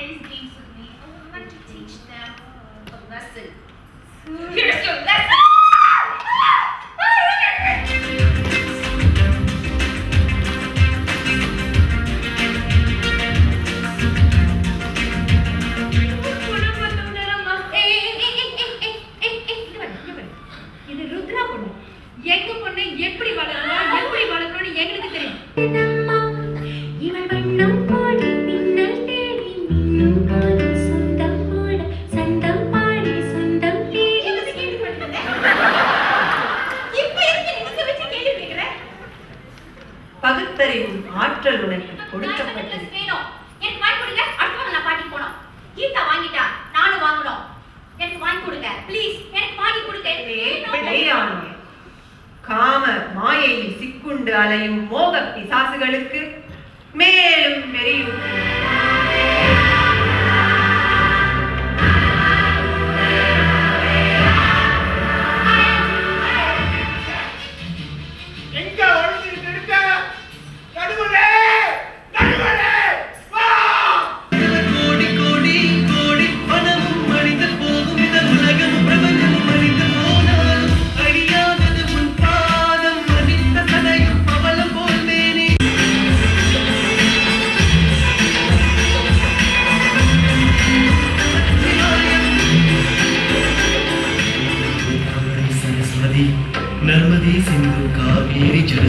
these games with me. I would like to teach them a lesson. Here's your lesson! இது ருத்ரா பொண்ணு. எங்க பொண்ணு எப்படி வளரணும் எப்படி வளரணும்னு எங்களுக்கு தெரியும். இவள் வண்ணம் பாடி மின்னல் தேடி மின்னும் போது சொந்தம் போட சந்தம் பாடி சொந்தம் தேடி இது கேள்விப்பட்டது. இப்போ எதுக்கு நீங்க வச்சு கேள்வி கேக்குற? பகுத்தறிவும் ஆற்றல் உனக்கு கொடுக்கப்பட்டது. எனக்கு வாங்கி கொடுங்க. அடுத்த நான் பாட்டி போனோம். கீதா வாங்கிட்டா நானும் வாங்கணும். எனக்கு வாங்கி கொடுங்க ப்ளீஸ். எனக்கு வாங்கி கொடுங்க. காம மாயையில் சிக்குண்டு அலையும் மோக பிசாசுகளுக்கு மேலும் வெறியும் नर्मदे सिंधु कावेरी जल